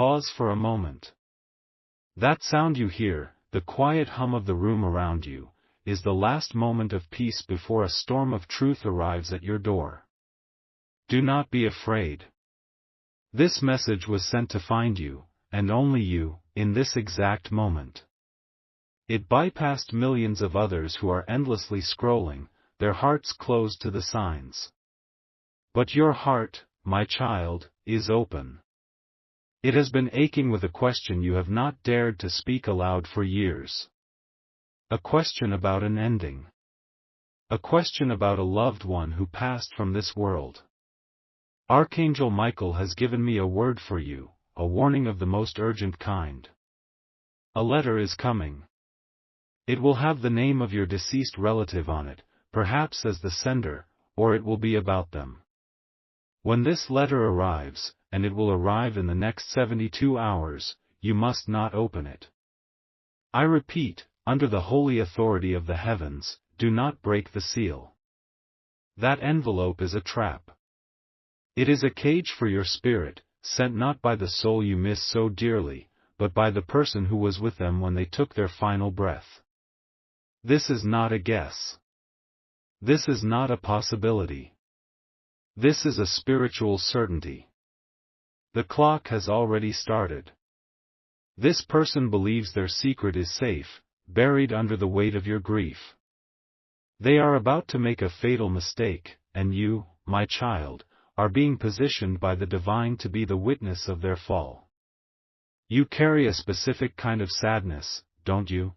Pause for a moment. That sound you hear, the quiet hum of the room around you, is the last moment of peace before a storm of truth arrives at your door. Do not be afraid. This message was sent to find you, and only you, in this exact moment. It bypassed millions of others who are endlessly scrolling, their hearts closed to the signs. But your heart, my child, is open. It has been aching with a question you have not dared to speak aloud for years. A question about an ending. A question about a loved one who passed from this world. Archangel Michael has given me a word for you, a warning of the most urgent kind. A letter is coming. It will have the name of your deceased relative on it, perhaps as the sender, or it will be about them. When this letter arrives, and it will arrive in the next 72 hours, you must not open it. I repeat, under the holy authority of the heavens, do not break the seal. That envelope is a trap. It is a cage for your spirit, sent not by the soul you miss so dearly, but by the person who was with them when they took their final breath. This is not a guess. This is not a possibility. This is a spiritual certainty. The clock has already started. This person believes their secret is safe, buried under the weight of your grief. They are about to make a fatal mistake, and you, my child, are being positioned by the divine to be the witness of their fall. You carry a specific kind of sadness, don't you?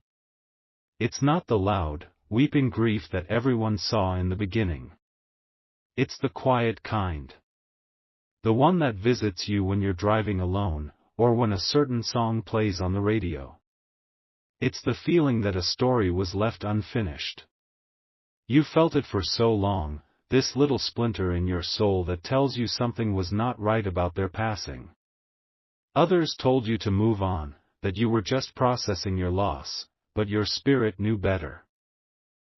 It's not the loud, weeping grief that everyone saw in the beginning. It's the quiet kind. The one that visits you when you're driving alone, or when a certain song plays on the radio. It's the feeling that a story was left unfinished. You felt it for so long, this little splinter in your soul that tells you something was not right about their passing. Others told you to move on, that you were just processing your loss, but your spirit knew better.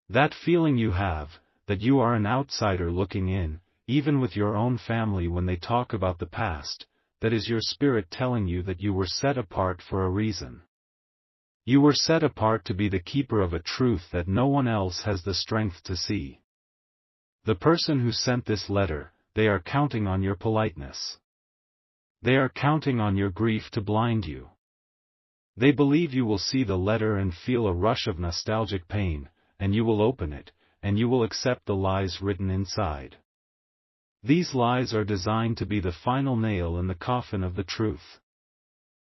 That feeling you have, that you are an outsider looking in, even with your own family when they talk about the past, that is your spirit telling you that you were set apart for a reason. You were set apart to be the keeper of a truth that no one else has the strength to see. The person who sent this letter, they are counting on your politeness. They are counting on your grief to blind you. They believe you will see the letter and feel a rush of nostalgic pain, and you will open it, and you will accept the lies written inside. These lies are designed to be the final nail in the coffin of the truth.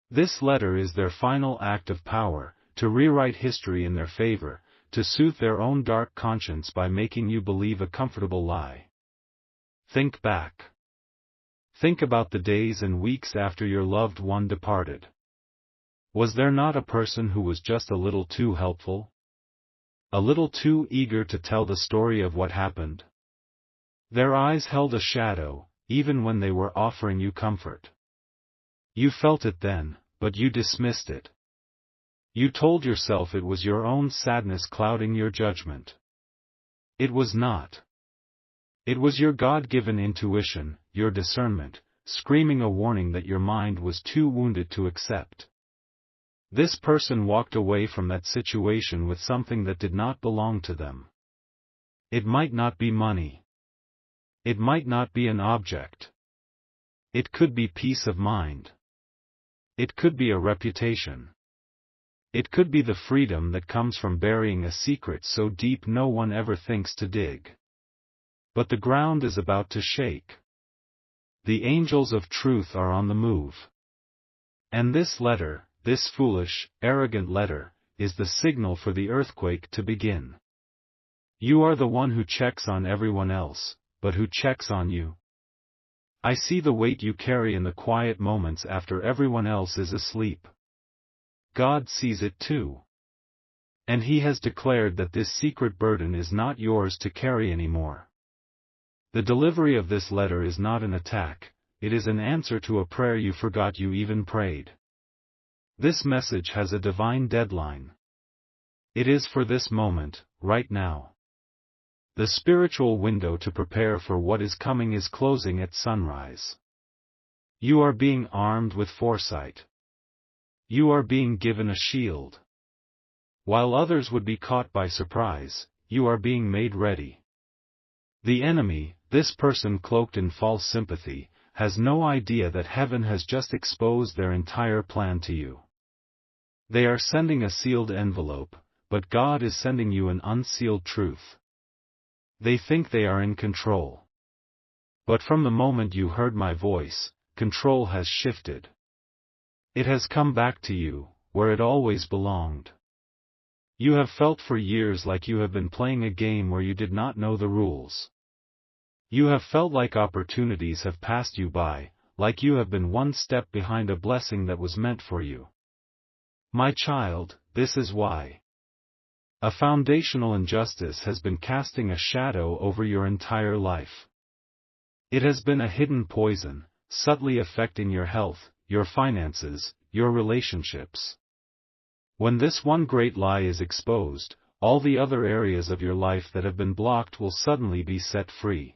This letter is their final act of power, to rewrite history in their favor, to soothe their own dark conscience by making you believe a comfortable lie. Think back. Think about the days and weeks after your loved one departed. Was there not a person who was just a little too helpful? A little too eager to tell the story of what happened? Their eyes held a shadow, even when they were offering you comfort. You felt it then, but you dismissed it. You told yourself it was your own sadness clouding your judgment. It was not. It was your God-given intuition, your discernment, screaming a warning that your mind was too wounded to accept. This person walked away from that situation with something that did not belong to them. It might not be money. It might not be an object. It could be peace of mind. It could be a reputation. It could be the freedom that comes from burying a secret so deep no one ever thinks to dig. But the ground is about to shake. The angels of truth are on the move. And this letter, this foolish, arrogant letter, is the signal for the earthquake to begin. You are the one who checks on everyone else, but who checks on you? I see the weight you carry in the quiet moments after everyone else is asleep. God sees it too. And He has declared that this secret burden is not yours to carry anymore. The delivery of this letter is not an attack, it is an answer to a prayer you forgot you even prayed. This message has a divine deadline. It is for this moment, right now. The spiritual window to prepare for what is coming is closing at sunrise. You are being armed with foresight. You are being given a shield. While others would be caught by surprise, you are being made ready. The enemy, this person cloaked in false sympathy, has no idea that heaven has just exposed their entire plan to you. They are sending a sealed envelope, but God is sending you an unsealed truth. They think they are in control. But from the moment you heard my voice, control has shifted. It has come back to you, where it always belonged. You have felt for years like you have been playing a game where you did not know the rules. You have felt like opportunities have passed you by, like you have been one step behind a blessing that was meant for you. My child, this is why. A foundational injustice has been casting a shadow over your entire life. It has been a hidden poison, subtly affecting your health, your finances, your relationships. When this one great lie is exposed, all the other areas of your life that have been blocked will suddenly be set free.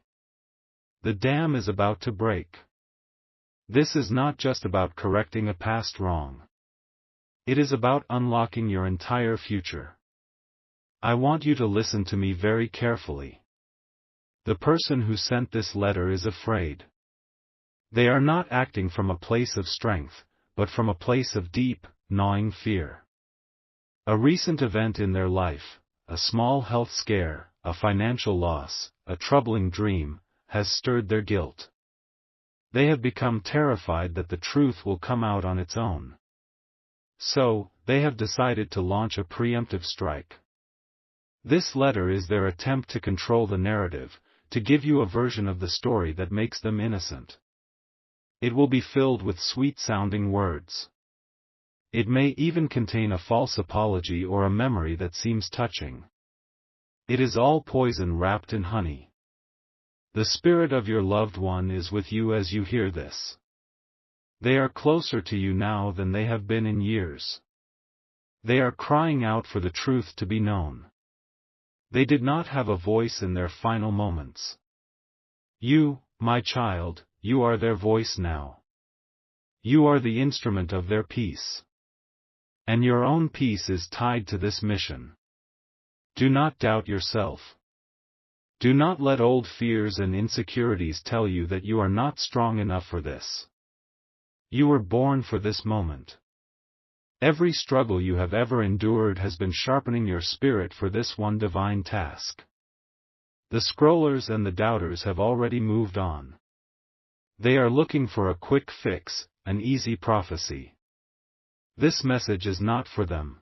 The dam is about to break. This is not just about correcting a past wrong. It is about unlocking your entire future. I want you to listen to me very carefully. The person who sent this letter is afraid. They are not acting from a place of strength, but from a place of deep, gnawing fear. A recent event in their life, a small health scare, a financial loss, a troubling dream, has stirred their guilt. They have become terrified that the truth will come out on its own. So, they have decided to launch a preemptive strike. This letter is their attempt to control the narrative, to give you a version of the story that makes them innocent. It will be filled with sweet-sounding words. It may even contain a false apology or a memory that seems touching. It is all poison wrapped in honey. The spirit of your loved one is with you as you hear this. They are closer to you now than they have been in years. They are crying out for the truth to be known. They did not have a voice in their final moments. You, my child, you are their voice now. You are the instrument of their peace. And your own peace is tied to this mission. Do not doubt yourself. Do not let old fears and insecurities tell you that you are not strong enough for this. You were born for this moment. Every struggle you have ever endured has been sharpening your spirit for this one divine task. The scrollers and the doubters have already moved on. They are looking for a quick fix, an easy prophecy. This message is not for them.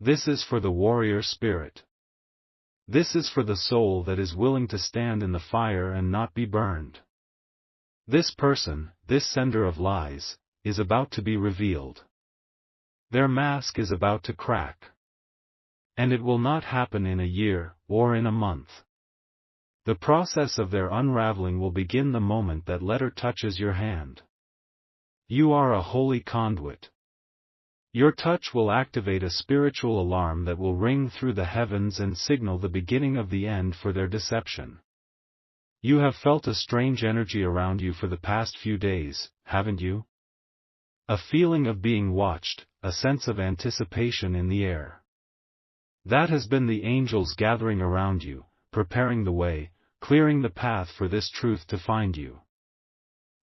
This is for the warrior spirit. This is for the soul that is willing to stand in the fire and not be burned. This person, this sender of lies, is about to be revealed. Their mask is about to crack. And it will not happen in a year, or in a month. The process of their unraveling will begin the moment that letter touches your hand. You are a holy conduit. Your touch will activate a spiritual alarm that will ring through the heavens and signal the beginning of the end for their deception. You have felt a strange energy around you for the past few days, haven't you? A feeling of being watched, a sense of anticipation in the air. That has been the angels gathering around you, preparing the way, clearing the path for this truth to find you.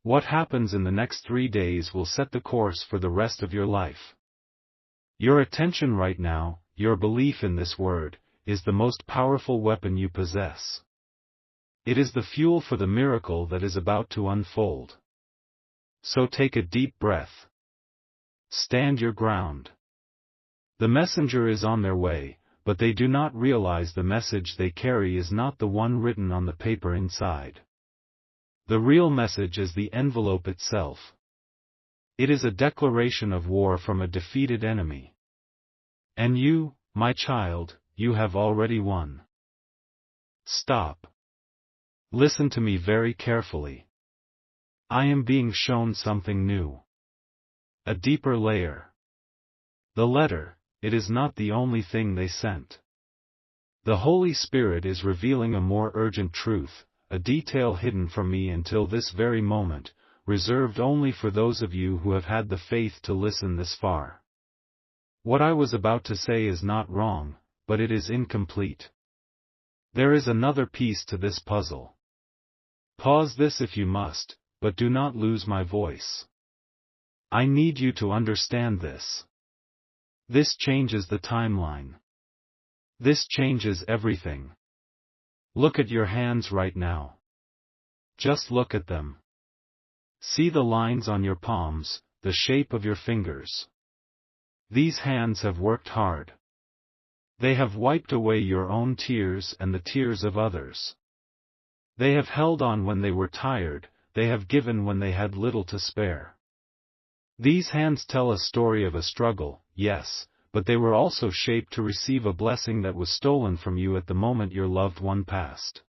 What happens in the next 3 days will set the course for the rest of your life. Your attention right now, your belief in this word, is the most powerful weapon you possess. It is the fuel for the miracle that is about to unfold. So take a deep breath. Stand your ground. The messenger is on their way, but they do not realize the message they carry is not the one written on the paper inside. The real message is the envelope itself. It is a declaration of war from a defeated enemy. And you, my child, you have already won. Stop. Listen to me very carefully. I am being shown something new. A deeper layer. The letter, it is not the only thing they sent. The Holy Spirit is revealing a more urgent truth, a detail hidden from me until this very moment, reserved only for those of you who have had the faith to listen this far. What I was about to say is not wrong, but it is incomplete. There is another piece to this puzzle. Pause this if you must, but do not lose my voice. I need you to understand this. This changes the timeline. This changes everything. Look at your hands right now. Just look at them. See the lines on your palms, the shape of your fingers. These hands have worked hard. They have wiped away your own tears and the tears of others. They have held on when they were tired, they have given when they had little to spare. These hands tell a story of a struggle, yes, but they were also shaped to receive a blessing that was stolen from you at the moment your loved one passed.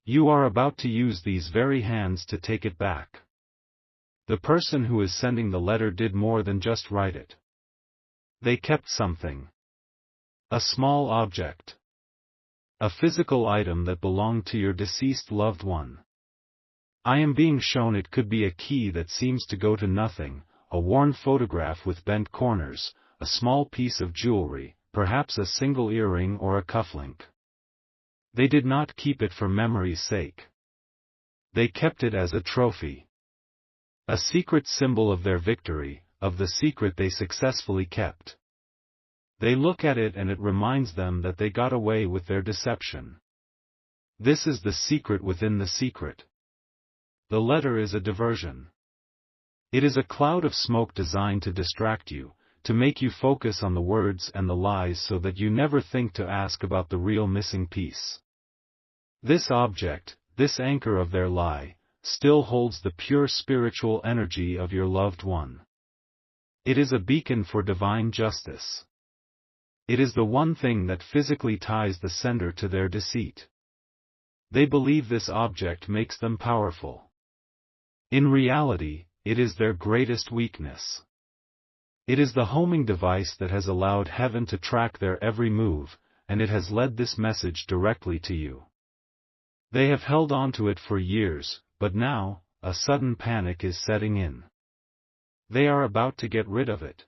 You are about to use these very hands to take it back. The person who is sending the letter did more than just write it. They kept something. A small object. A physical item that belonged to your deceased loved one. I am being shown it could be a key that seems to go to nothing, a worn photograph with bent corners, a small piece of jewelry, perhaps a single earring or a cufflink. They did not keep it for memory's sake. They kept it as a trophy. A secret symbol of their victory, of the secret they successfully kept. They look at it and it reminds them that they got away with their deception. This is the secret within the secret. The letter is a diversion. It is a cloud of smoke designed to distract you, to make you focus on the words and the lies so that you never think to ask about the real missing piece. This object, this anchor of their lie, still holds the pure spiritual energy of your loved one. It is a beacon for divine justice. It is the one thing that physically ties the sender to their deceit. They believe this object makes them powerful. In reality, it is their greatest weakness. It is the homing device that has allowed heaven to track their every move, and it has led this message directly to you. They have held on to it for years, but now, a sudden panic is setting in. They are about to get rid of it.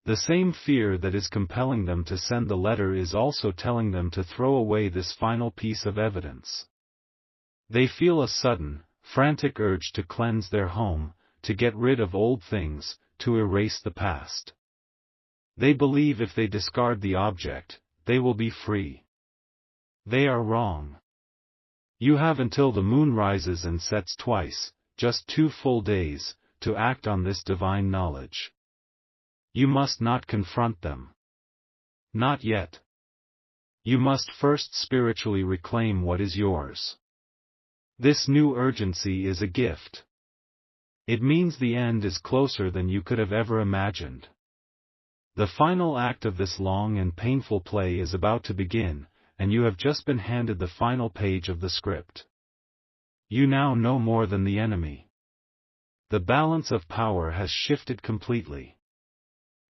The same fear that is compelling them to send the letter is also telling them to throw away this final piece of evidence. They feel a sudden, frantic urge to cleanse their home, to get rid of old things, to erase the past. They believe if they discard the object, they will be free. They are wrong. You have until the moon rises and sets twice, just 2 full days, to act on this divine knowledge. You must not confront them. Not yet. You must first spiritually reclaim what is yours. This new urgency is a gift. It means the end is closer than you could have ever imagined. The final act of this long and painful play is about to begin, and you have just been handed the final page of the script. You now know more than the enemy. The balance of power has shifted completely.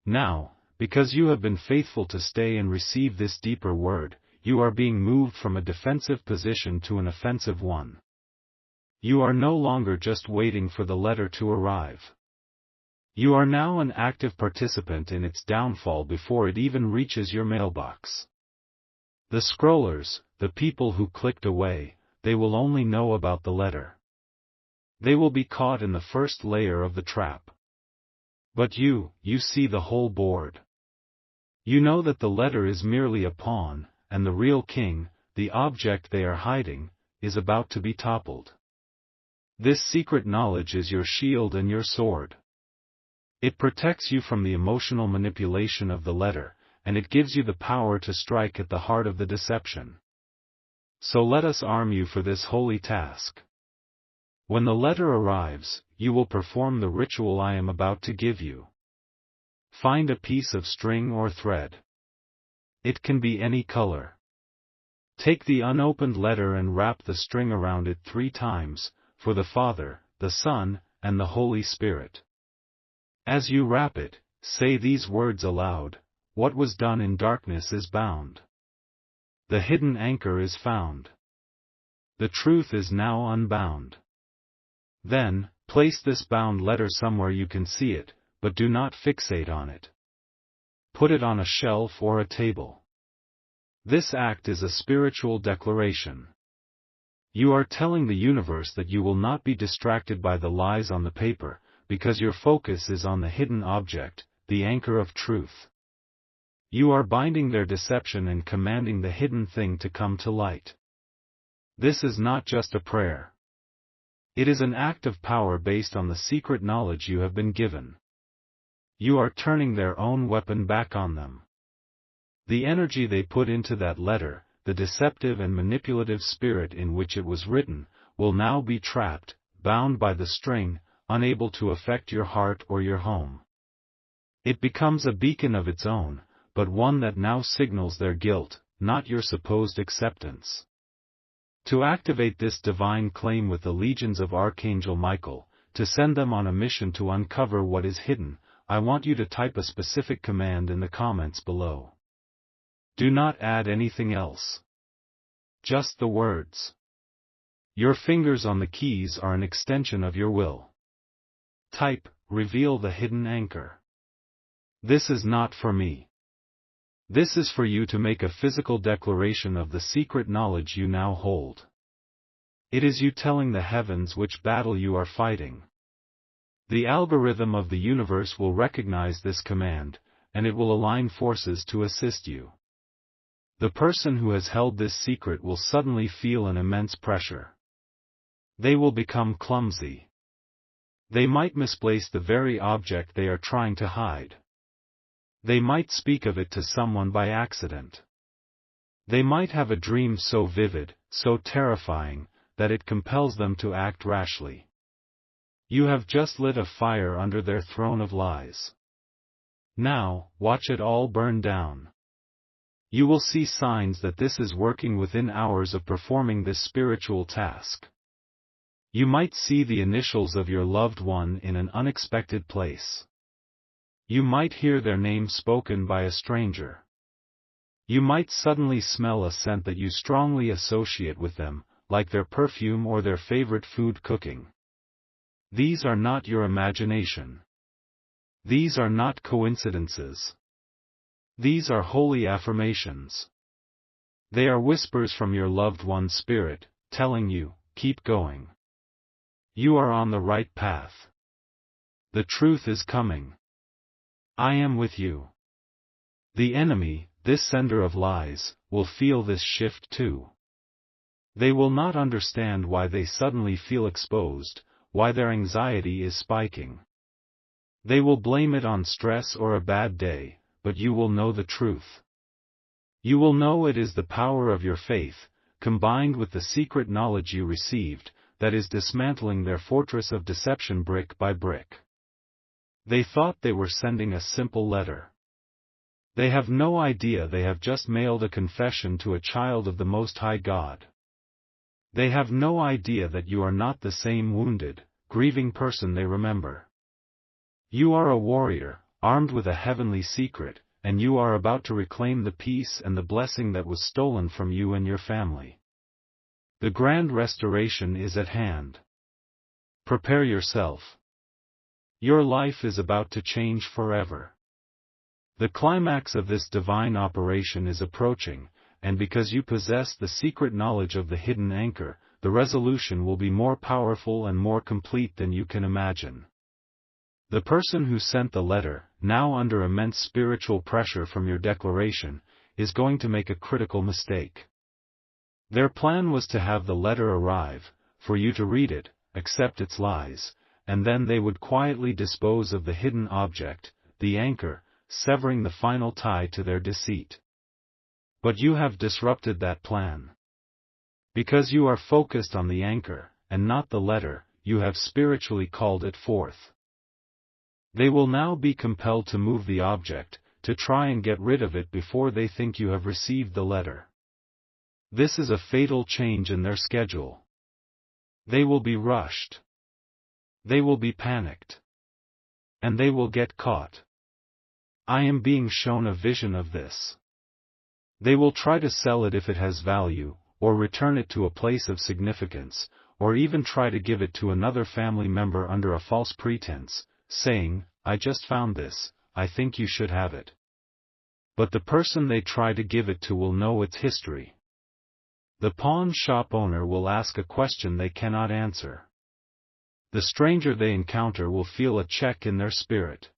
Now, because you have been faithful to stay and receive this deeper word, you are being moved from a defensive position to an offensive one. You are no longer just waiting for the letter to arrive. You are now an active participant in its downfall before it even reaches your mailbox. The scrollers, the people who clicked away, they will only know about the letter. They will be caught in the first layer of the trap. But you see the whole board. You know that the letter is merely a pawn, and the real king, the object they are hiding, is about to be toppled. This secret knowledge is your shield and your sword. It protects you from the emotional manipulation of the letter, and it gives you the power to strike at the heart of the deception. So let us arm you for this holy task. When the letter arrives, you will perform the ritual I am about to give you. Find a piece of string or thread. It can be any color. Take the unopened letter and wrap the string around it 3 times, for the Father, the Son, and the Holy Spirit. As you wrap it, say these words aloud: what was done in darkness is bound. The hidden anchor is found. The truth is now unbound. Then, Place this bound letter somewhere you can see it, but do not fixate on it. Put it on a shelf or a table. This act is a spiritual declaration. You are telling the universe that you will not be distracted by the lies on the paper, because your focus is on the hidden object, the anchor of truth. You are binding their deception and commanding the hidden thing to come to light. This is not just a prayer. It is an act of power based on the secret knowledge you have been given. You are turning their own weapon back on them. The energy they put into that letter, the deceptive and manipulative spirit in which it was written, will now be trapped, bound by the string, unable to affect your heart or your home. It becomes a beacon of its own, but one that now signals their guilt, not your supposed acceptance. To activate this divine claim with the legions of Archangel Michael, to send them on a mission to uncover what is hidden, I want you to type a specific command in the comments below. Do not add anything else. Just the words. Your fingers on the keys are an extension of your will. Type, reveal the hidden anchor. This is not for me. This is for you to make a physical declaration of the secret knowledge you now hold. It is you telling the heavens which battle you are fighting. The algorithm of the universe will recognize this command, and it will align forces to assist you. The person who has held this secret will suddenly feel an immense pressure. They will become clumsy. They might misplace the very object they are trying to hide. They might speak of it to someone by accident. They might have a dream so vivid, so terrifying, that it compels them to act rashly. You have just lit a fire under their throne of lies. Now, watch it all burn down. You will see signs that this is working within hours of performing this spiritual task. You might see the initials of your loved one in an unexpected place. You might hear their name spoken by a stranger. You might suddenly smell a scent that you strongly associate with them, like their perfume or their favorite food cooking. These are not your imagination. These are not coincidences. These are holy affirmations. They are whispers from your loved one's spirit, telling you, keep going. You are on the right path. The truth is coming. I am with you. The enemy, this sender of lies, will feel this shift too. They will not understand why they suddenly feel exposed, why their anxiety is spiking. They will blame it on stress or a bad day, but you will know the truth. You will know it is the power of your faith, combined with the secret knowledge you received, that is dismantling their fortress of deception brick by brick. They thought they were sending a simple letter. They have no idea they have just mailed a confession to a child of the Most High God. They have no idea that you are not the same wounded, grieving person they remember. You are a warrior, armed with a heavenly secret, and you are about to reclaim the peace and the blessing that was stolen from you and your family. The grand restoration is at hand. Prepare yourself. Your life is about to change forever. The climax of this divine operation is approaching, and because you possess the secret knowledge of the hidden anchor, the resolution will be more powerful and more complete than you can imagine. The person who sent the letter, now under immense spiritual pressure from your declaration, is going to make a critical mistake. Their plan was to have the letter arrive, for you to read it, accept its lies, and then they would quietly dispose of the hidden object, the anchor, severing the final tie to their deceit. But you have disrupted that plan. Because you are focused on the anchor, and not the letter, you have spiritually called it forth. They will now be compelled to move the object, to try and get rid of it before they think you have received the letter. This is a fatal change in their schedule. They will be rushed. They will be panicked. And they will get caught. I am being shown a vision of this. They will try to sell it if it has value, or return it to a place of significance, or even try to give it to another family member under a false pretense, saying, "I just found this, I think you should have it." But the person they try to give it to will know its history. The pawn shop owner will ask a question they cannot answer. The stranger they encounter will feel a check in their spirit.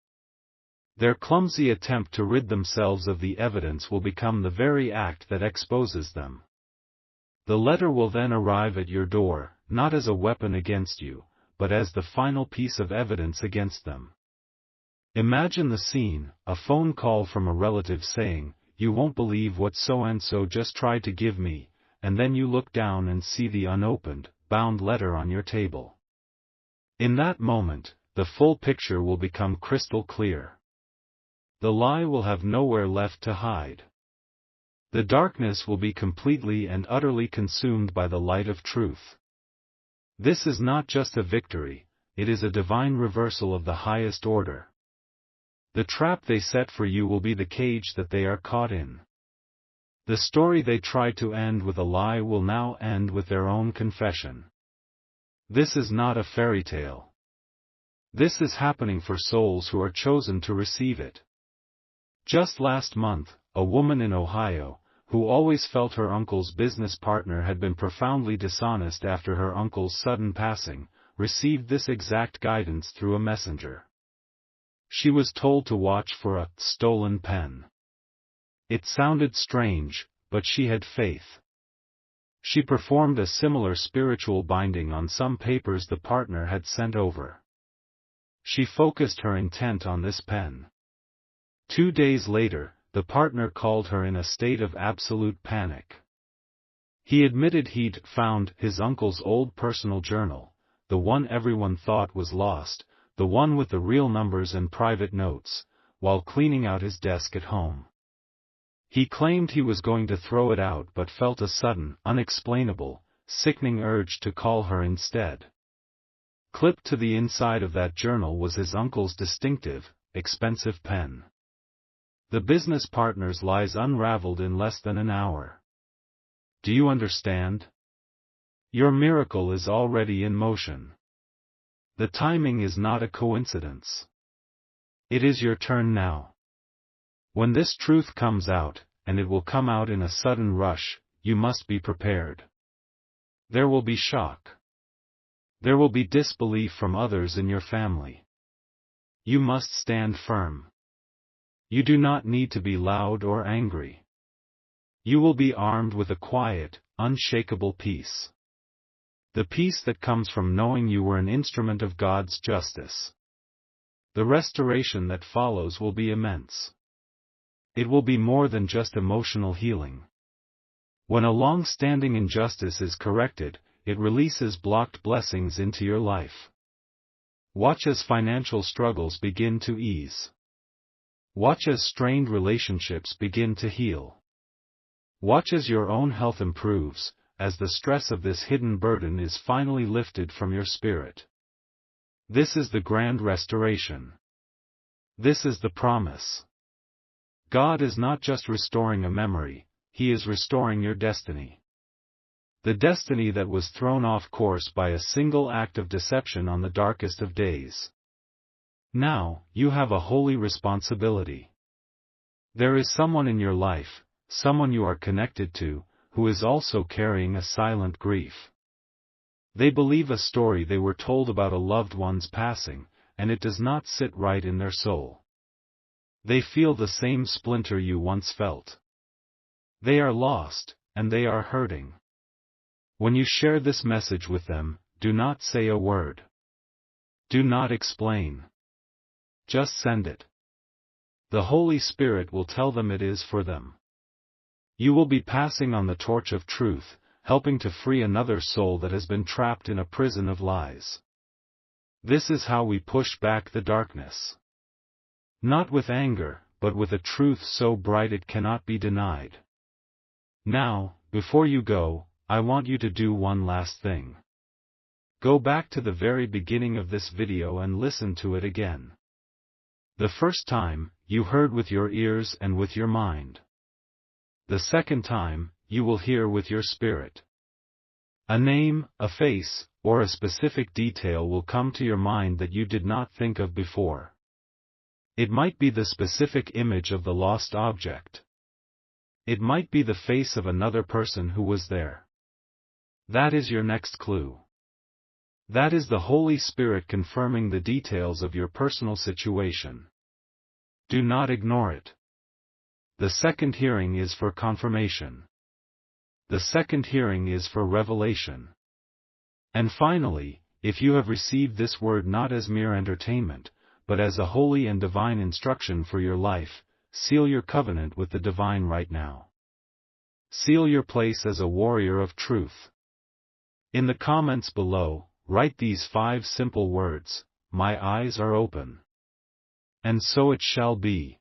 Their clumsy attempt to rid themselves of the evidence will become the very act that exposes them. The letter will then arrive at your door, not as a weapon against you, but as the final piece of evidence against them. Imagine the scene: a phone call from a relative saying, "You won't believe what so-and-so just tried to give me," and then you look down and see the unopened, bound letter on your table. In that moment, the full picture will become crystal clear. The lie will have nowhere left to hide. The darkness will be completely and utterly consumed by the light of truth. This is not just a victory, it is a divine reversal of the highest order. The trap they set for you will be the cage that they are caught in. The story they tried to end with a lie will now end with their own confession. This is not a fairy tale. This is happening for souls who are chosen to receive it. Just last month, a woman in Ohio, who always felt her uncle's business partner had been profoundly dishonest after her uncle's sudden passing, received this exact guidance through a messenger. She was told to watch for a stolen pen. It sounded strange, but she had faith. She performed a similar spiritual binding on some papers the partner had sent over. She focused her intent on this pen. 2 days later, the partner called her in a state of absolute panic. He admitted he'd found his uncle's old personal journal, the one everyone thought was lost, the one with the real numbers and private notes, while cleaning out his desk at home. He claimed he was going to throw it out but felt a sudden, unexplainable, sickening urge to call her instead. Clipped to the inside of that journal was his uncle's distinctive, expensive pen. The business partner's lies unraveled in less than an hour. Do you understand? Your miracle is already in motion. The timing is not a coincidence. It is your turn now. When this truth comes out, and it will come out in a sudden rush, you must be prepared. There will be shock. There will be disbelief from others in your family. You must stand firm. You do not need to be loud or angry. You will be armed with a quiet, unshakable peace. The peace that comes from knowing you were an instrument of God's justice. The restoration that follows will be immense. It will be more than just emotional healing. When a long-standing injustice is corrected, it releases blocked blessings into your life. Watch as financial struggles begin to ease. Watch as strained relationships begin to heal. Watch as your own health improves, as the stress of this hidden burden is finally lifted from your spirit. This is the grand restoration. This is the promise. God is not just restoring a memory, He is restoring your destiny. The destiny that was thrown off course by a single act of deception on the darkest of days. Now, you have a holy responsibility. There is someone in your life, someone you are connected to, who is also carrying a silent grief. They believe a story they were told about a loved one's passing, and it does not sit right in their soul. They feel the same splinter you once felt. They are lost, and they are hurting. When you share this message with them, do not say a word. Do not explain. Just send it. The Holy Spirit will tell them it is for them. You will be passing on the torch of truth, helping to free another soul that has been trapped in a prison of lies. This is how we push back the darkness. Not with anger, but with a truth so bright it cannot be denied. Now, before you go, I want you to do one last thing. Go back to the very beginning of this video and listen to it again. The first time, you heard with your ears and with your mind. The second time, you will hear with your spirit. A name, a face, or a specific detail will come to your mind that you did not think of before. It might be the specific image of the lost object. It might be the face of another person who was there. That is your next clue. That is the Holy Spirit confirming the details of your personal situation. Do not ignore it. The second hearing is for confirmation. The second hearing is for revelation. And finally, if you have received this word not as mere entertainment, but as a holy and divine instruction for your life, seal your covenant with the divine right now. Seal your place as a warrior of truth. In the comments below, write these 5 simple words: my eyes are open. And so it shall be.